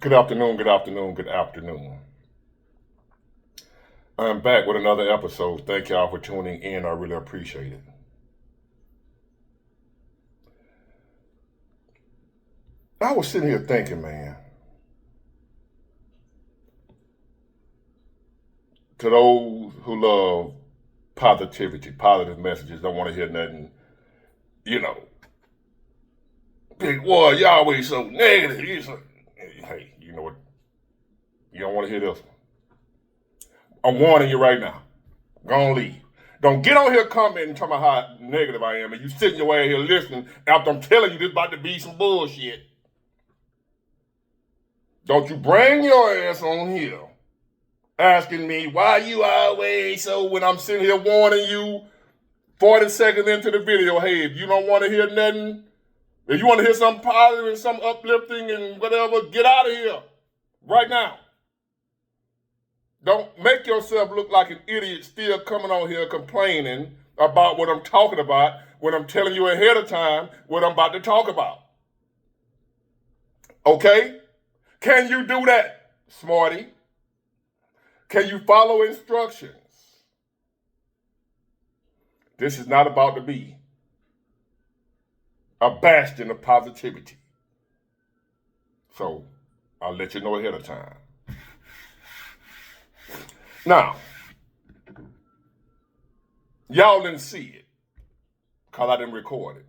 Good afternoon, good afternoon, good afternoon. I'm back with another episode. Thank y'all for tuning in. I really appreciate it. I was sitting here thinking, man, to those who love positivity, positive messages, don't want to hear nothing, you know, big boy, you always so negative. Hey, you know what? You don't want to hear this one. I'm warning you right now. Go on, leave. Don't get on here commenting and talking about how negative I am, and you sitting your way here listening after I'm telling you this about to be some bullshit. Don't you bring your ass on here asking me why you always so when I'm sitting here warning you 40 seconds into the video, hey, if you don't want to hear nothing, if you want to hear something positive and something uplifting and whatever, get out of here right now. Don't make yourself look like an idiot still coming on here complaining about what I'm talking about when I'm telling you ahead of time what I'm about to talk about. Okay? Can you do that, smarty? Can you follow instructions? This is not about to be a bastion of positivity. So I'll let you know ahead of time. Now, y'all didn't see it because I didn't record it.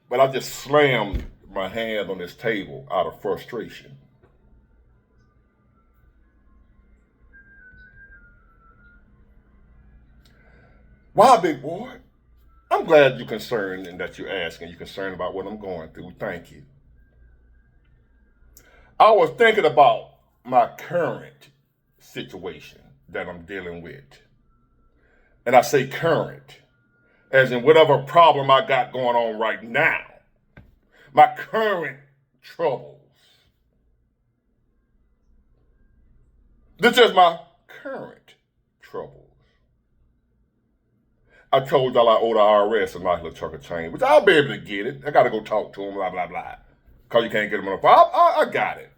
But I just slammed my hand on this table out of frustration. Why, big boy? I'm glad you're concerned and that you're asking. You're concerned about what I'm going through. Thank you. I was thinking about my current situation that I'm dealing with. And I say current, as in whatever problem I got going on right now. My current troubles. This is my current troubles. I told y'all I owe the IRS a nice little chunk of change, which I'll be able to get it. I got to go talk to them, blah, blah, blah. Because you can't get them on the phone. I got it.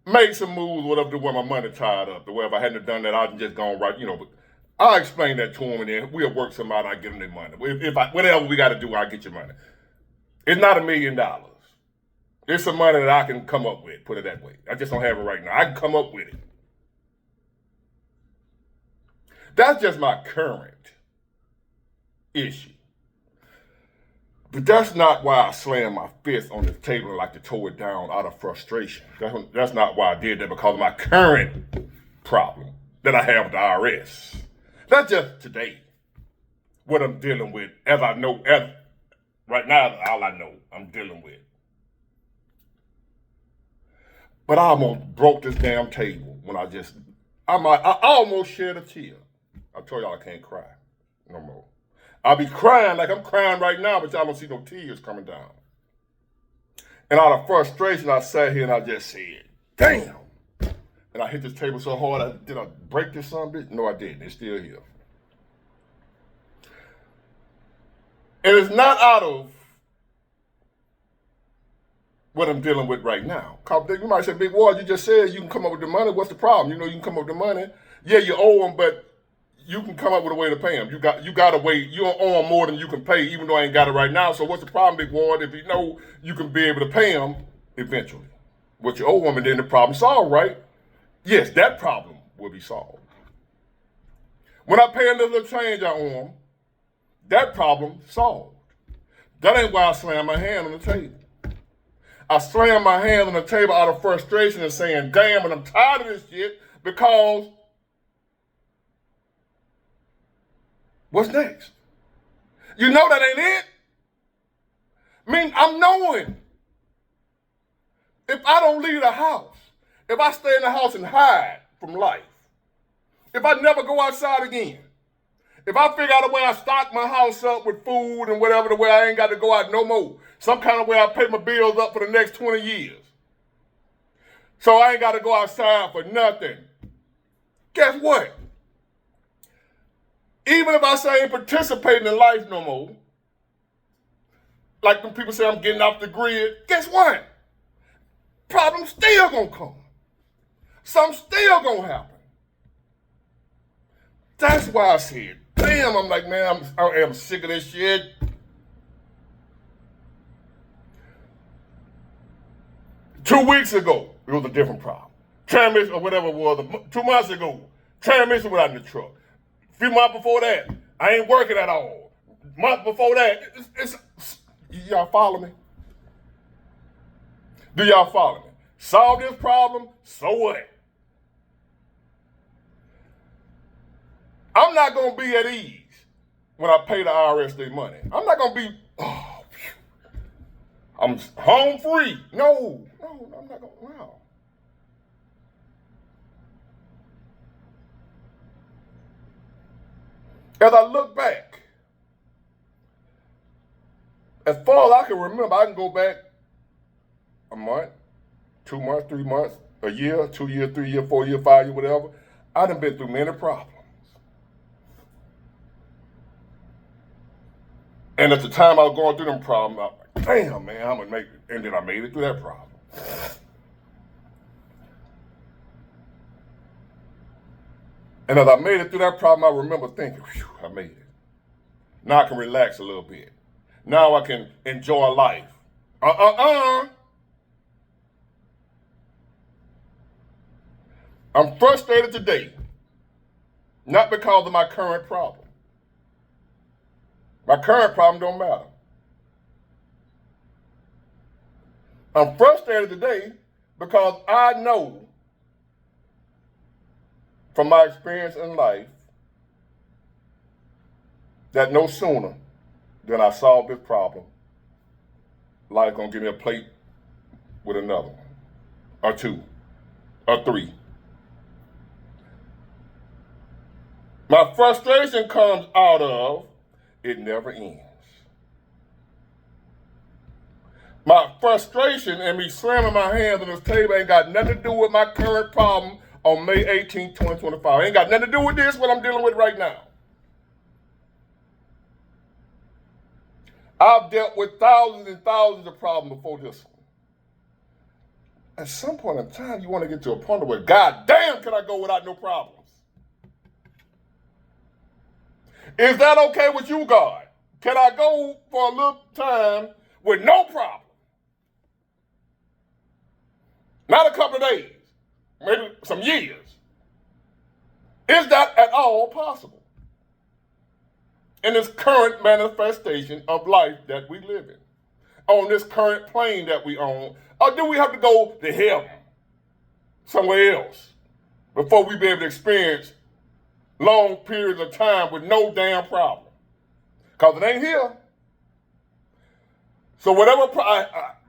Make some moves, whatever, to where my money tied up. To where if I hadn't done that, I'd just gone right, but I'll explain that to them and then we'll work some out and I'll give them their money. Whatever we got to do, I'll get your money. It's not $1 million. It's some money that I can come up with, put it that way. I just don't have it right now. I can come up with it. That's just my current issue. But that's not why I slammed my fist on the table and like to throw it down out of frustration. That's not why I did that, because of my current problem that I have with the IRS. That's just today, what I'm dealing with, as I know, right now, all I know I'm dealing with. But I almost broke this damn table when I almost shed a tear. I told y'all I can't cry no more. I'll be crying like I'm crying right now, but y'all don't see no tears coming down. And out of frustration, I sat here and I just said, damn. And I hit this table so hard, did I break this son bitch? No, I didn't. It's still here. And it's not out of what I'm dealing with right now. You might say, Big Ward, you just said you can come up with the money. What's the problem? You can come up with the money. Yeah, you owe them, but you can come up with a way to pay them. You got a way. You don't owe them more than you can pay, even though I ain't got it right now. So what's the problem, Big Ward? If you know you can be able to pay them eventually, what you owe them, and then the problem solved, right? Yes, that problem will be solved. When I pay a little change I owe them, that problem solved. That ain't why I slam my hand on the table. I slam my hand on the table out of frustration and saying, damn, and I'm tired of this shit, because what's next? You know that ain't it. I mean, I'm knowing if I don't leave the house, if I stay in the house and hide from life, if I never go outside again, if I figure out a way I stock my house up with food and whatever, the way I ain't got to go out no more, some kind of way I pay my bills up for the next 20 years, so I ain't got to go outside for nothing. Guess what? Even if I say I ain't participating in life no more, like when people say I'm getting off the grid, guess what? problems still gonna come. Something still gonna happen. That's why I said, damn, I'm like, man, I am sick of this shit. Two weeks ago, it was a different problem. Transmission or whatever it was, 2 months ago, transmission without in the truck. A few months before that, I ain't working at all. Month before that, y'all follow me? Do y'all follow me? Solve this problem, so what? I'm not going to be at ease when I pay the IRS their money. I'm not going to be, I'm home free. No, I'm not going to, wow. As I look back, as far as I can remember, I can go back a month, 2 months, 3 months, a year, 2 years, 3 years, 4 years, 5 years, whatever. I done been through many problems. And at the time I was going through them problems, I was like, damn, man, I'm gonna make it. And then I made it through that problem. And as I made it through that problem, I remember thinking, whew, I made it. Now I can relax a little bit. Now I can enjoy life. I'm frustrated today, not because of my current problem. My current problem don't matter. I'm frustrated today because I know from my experience in life that no sooner than I solve this problem, life gonna give me a plate with another one, or two, or three. My frustration comes out of it never ends. My frustration and me slamming my hands on this table ain't got nothing to do with my current problem on May 18, 2025. Ain't got nothing to do with this, what I'm dealing with right now. I've dealt with thousands and thousands of problems before this one. At some point in time, you want to get to a point where, God damn, can I go without no problems? Is that okay with you, God? Can I go for a little time with no problem? Not a couple of days, maybe some years. Is that at all possible in this current manifestation of life that we live in, on this current plane that we own? Or do we have to go to heaven, somewhere else, before we be able to experience long periods of time with no damn problem? Because it ain't here. So whatever,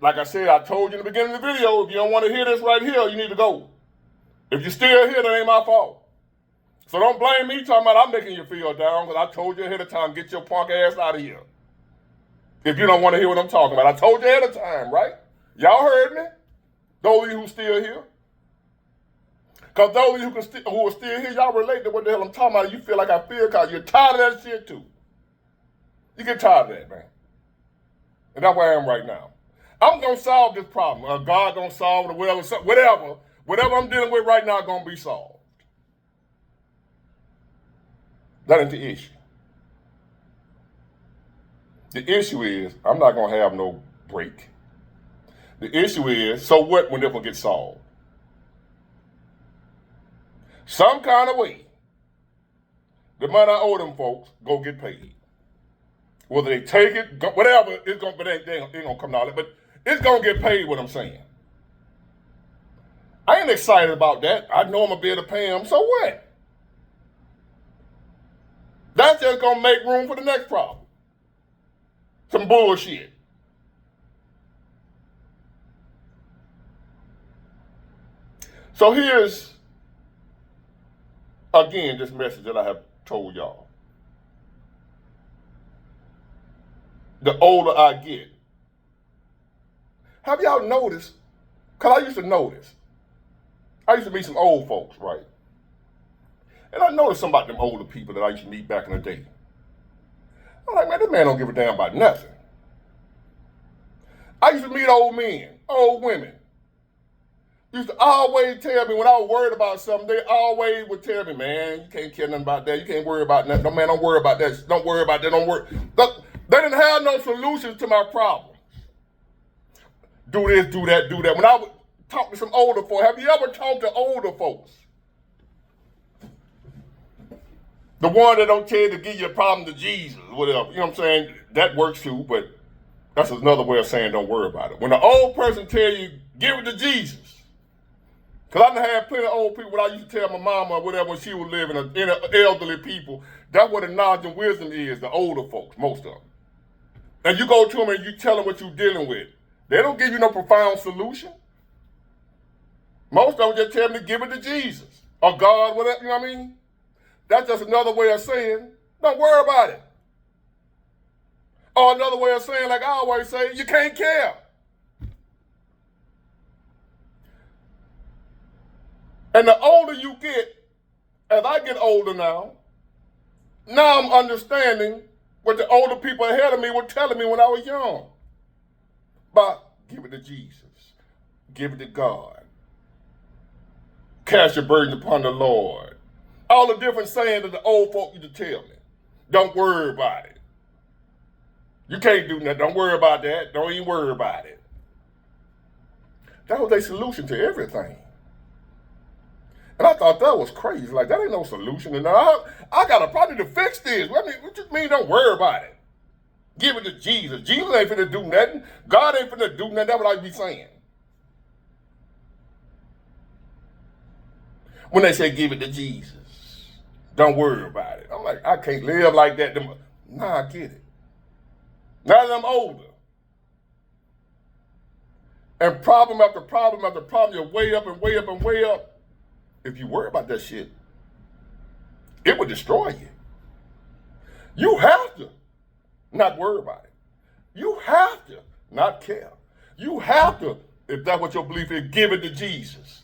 like I said, I told you in the beginning of the video, if you don't want to hear this right here, you need to go. If you're still here, that ain't my fault. So don't blame me talking about I'm making you feel down, because I told you ahead of time, get your punk ass out of here. If you don't want to hear what I'm talking about. I told you ahead of time, right? Y'all heard me? Those of you who still here. Because those of you who are still here, y'all relate to what the hell I'm talking about. You feel like I feel because you're tired of that shit too. You get tired of that, man. And that's where I am right now. I'm going to solve this problem. God going to solve it, or whatever I'm dealing with right now going to be solved. That ain't the issue. The issue is I'm not going to have no break. The issue is, so what when this one gets solved? Some kind of way, the money I owe them folks go get paid. Whether they take it, whatever, it's gonna, but they ain't gonna come out of it, but it's gonna get paid, what I'm saying. I ain't excited about that. I know I'm gonna be able to pay them, so what? That's just gonna make room for the next problem. Some bullshit. So here's, again, this message that I have told y'all. The older I get. Have y'all noticed? Because I used to notice. I used to meet some old folks, right? And I noticed some about them older people that I used to meet back in the day. I'm like, man, this man don't give a damn about nothing. I used to meet old men, old women, used to always tell me when I was worried about something, they always would tell me, man, you can't care nothing about that. You can't worry about nothing. No, man, don't worry about that. Don't worry about that. Don't worry. Look, they didn't have no solutions to my problem. Do this, do that, do that. When I would talk to some older folks, have you ever talked to older folks? The one that don't care to give you a problem to Jesus, whatever. You know what I'm saying? That works too, but that's another way of saying don't worry about it. When an old person tell you, give it to Jesus. Because I done had plenty of old people, what I used to tell my mama or whatever when she was living, elderly people, that's what the knowledge and wisdom is, the older folks, most of them. And you go to them and you tell them what you're dealing with. They don't give you no profound solution. Most of them just tell me to give it to Jesus or God, whatever, you know what I mean? That's just another way of saying, don't worry about it. Or another way of saying, like I always say, you can't care. And the older you get, as I get older now I'm understanding what the older people ahead of me were telling me when I was young. But give it to Jesus. Give it to God. Cast your burden upon the Lord. All the different sayings that the old folk used to tell me. Don't worry about it. You can't do nothing. Don't worry about that. Don't even worry about it. That was their solution to everything. And I thought that was crazy. Like, that ain't no solution. And I got a problem to fix this. What you mean don't worry about it? Give it to Jesus. Jesus ain't finna do nothing. God ain't finna do nothing. That's what I be saying. When they say give it to Jesus, don't worry about it. I'm like, I can't live like that. Nah, I get it. Now that I'm older. And problem after problem after problem, you're way up and way up and way up. If you worry about that shit, it would destroy you. You have to not worry about it. You have to not care. You have to, if that's what your belief is, give it to Jesus.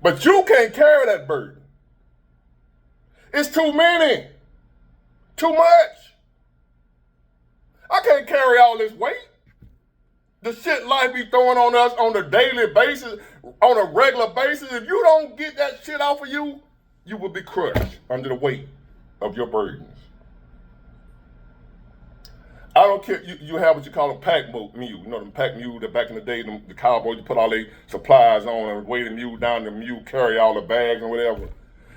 But you can't carry that burden. It's too many. Too much. I can't carry all this weight. The shit life be throwing on us on a daily basis, on a regular basis. If you don't get that shit off of you, you will be crushed under the weight of your burdens. I don't care. You have what you call a pack mule. You know them pack mule that back in the day, the cowboys, you put all their supplies on and weigh the mule down, the mule carry all the bags and whatever.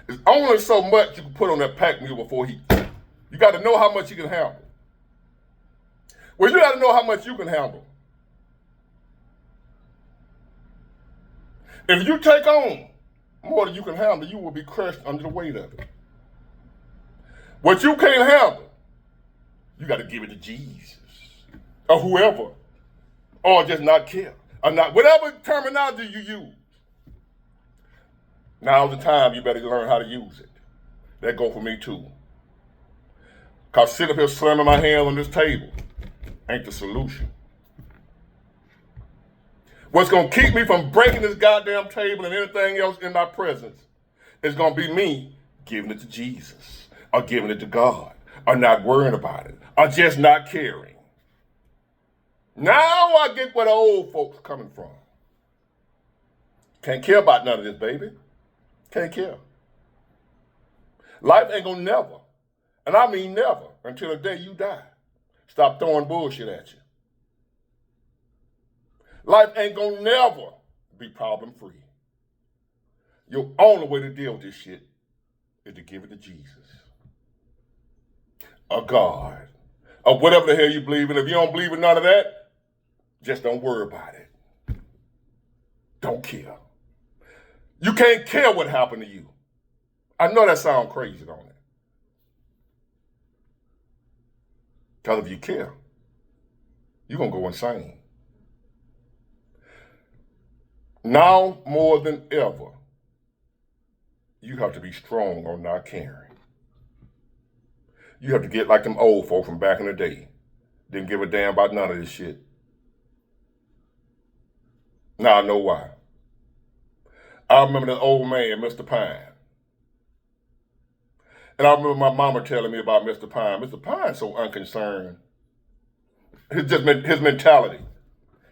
It's only so much you can put on that pack mule before you got to know how much you can handle. Well, you got to know how much you can handle. If you take on more than you can handle, you will be crushed under the weight of it. What you can't handle, you got to give it to Jesus or whoever, or just not care, or not, whatever terminology you use. Now's the time you better learn how to use it. That go for me too. Cause sitting up here slamming my hands on this table ain't the solution. What's going to keep me from breaking this goddamn table and anything else in my presence is going to be me giving it to Jesus or giving it to God or not worrying about it or just not caring. Now I get where the old folks coming from. Can't care about none of this, baby. Can't care. Life ain't going to never, and I mean never, until the day you die, stop throwing bullshit at you. Life ain't gonna never be problem free. Your only way to deal with this shit is to give it to Jesus. Or God. Or whatever the hell you believe in. If you don't believe in none of that, just don't worry about it. Don't care. You can't care what happened to you. I know that sounds crazy, don't it? Because if you care, you're gonna go insane. Now more than ever, you have to be strong on not caring. You have to get like them old folk from back in the day. Didn't give a damn about none of this shit. Now I know why. I remember that old man, Mr. Pine. And I remember my mama telling me about Mr. Pine. Mr. Pine's so unconcerned. His mentality.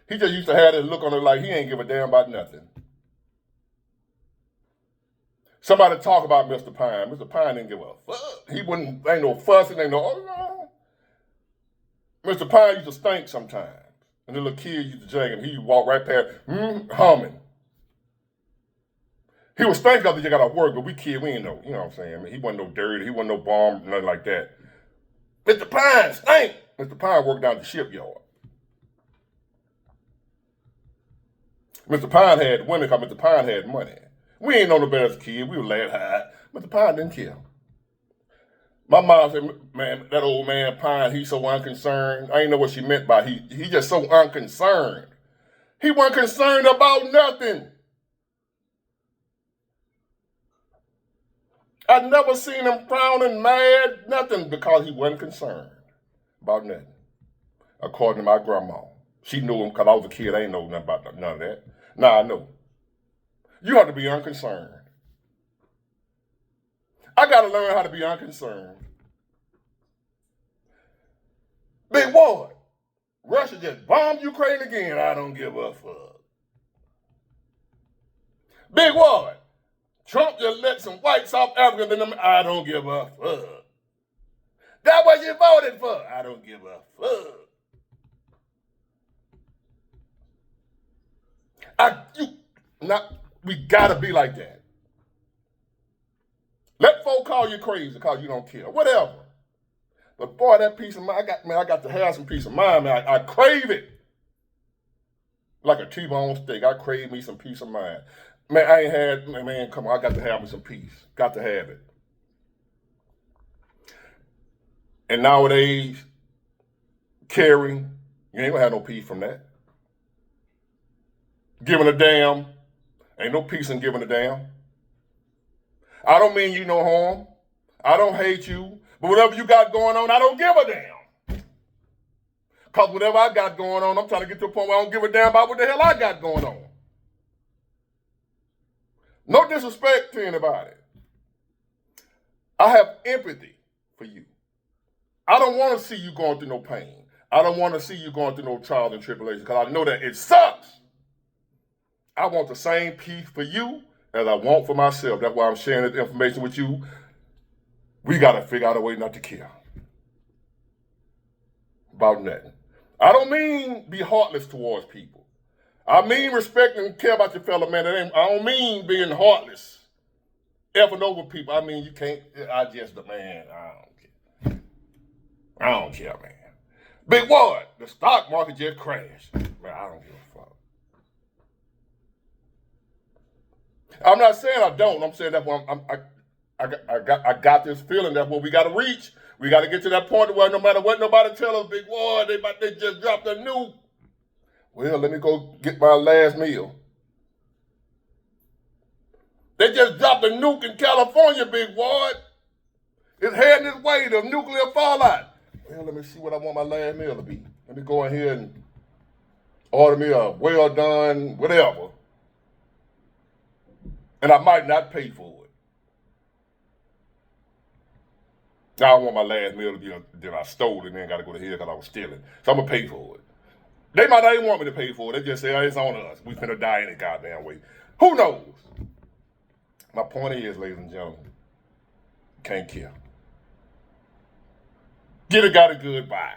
He just used to have this look on it like he ain't give a damn about nothing. Somebody talk about Mr. Pine. Mr. Pine didn't give a fuck. He wouldn't, ain't no fussing, ain't no, oh no. Mr. Pine used to stink sometimes. And the little kid used to jag him. He would walk right past, humming. He was stink after you got off work, but we kid, we ain't know. You know what I'm saying? I mean, he wasn't no dirty. He wasn't no bomb, nothing like that. Mr. Pine stink. Mr. Pine worked down at the shipyard. Mr. Pine had women because Mr. Pine had money. We ain't know no better as a kid. We were laugh high. Mr. Pine didn't care. My mom said, man, that old man Pine, he's so unconcerned. I ain't know what she meant by he just so unconcerned. He wasn't concerned about nothing. I never seen him frowning, mad, nothing, because he wasn't concerned about nothing. According to my grandma. She knew him because I was a kid. I ain't know nothing about none of that. Now I know. You have to be unconcerned. I got to learn how to be unconcerned. Big Ward, Russia just bombed Ukraine again. I don't give a fuck. Big Ward, Trump just let some white South Africans in them. I don't give a fuck. That's what you voted for. I don't give a fuck. We gotta be like that. Let folk call you crazy because you don't care. Whatever. But boy, that peace of mind, I got to have some peace of mind, man. I crave it. Like a T-bone steak. I crave me some peace of mind. Man, I ain't had, man, come on, I got to have me some peace. Got to have it. And nowadays, caring, you ain't gonna have no peace from that. Giving a damn, ain't no peace in giving a damn. I don't mean you no harm. I don't hate you. But whatever you got going on, I don't give a damn. Because whatever I got going on, I'm trying to get to a point where I don't give a damn about what the hell I got going on. No disrespect to anybody. I have empathy for you. I don't want to see you going through no pain. I don't want to see you going through no trials and tribulations because I know that it sucks. I want the same peace for you as I want for myself. That's why I'm sharing this information with you. We got to figure out a way not to care about nothing. I don't mean be heartless towards people. I mean respect and care about your fellow man. I don't mean being heartless, effing over people. I mean you can't. I don't care, man. Big Ward, the stock market just crashed. Man, I don't give a fuck. I'm not saying I don't. I'm saying that I got this feeling that what we got to reach. We got to get to that point where no matter what nobody tell us, Big Ward, they just dropped a nuke. Well, let me go get my last meal. They just dropped a nuke in California, Big Ward. It's heading this way, the nuclear fallout. Well, let me see what I want my last meal to be. Let me go in here and order me a well done, whatever. And I might not pay for it. Now I want my last meal to be that I stole it and then got to go to hell because I was stealing. So I'm going to pay for it. They might not even want me to pay for it. They just say, oh, it's on us. We finna die any goddamn way. Who knows? My point is, ladies and gentlemen, can't kill. Get it, got it, goodbye.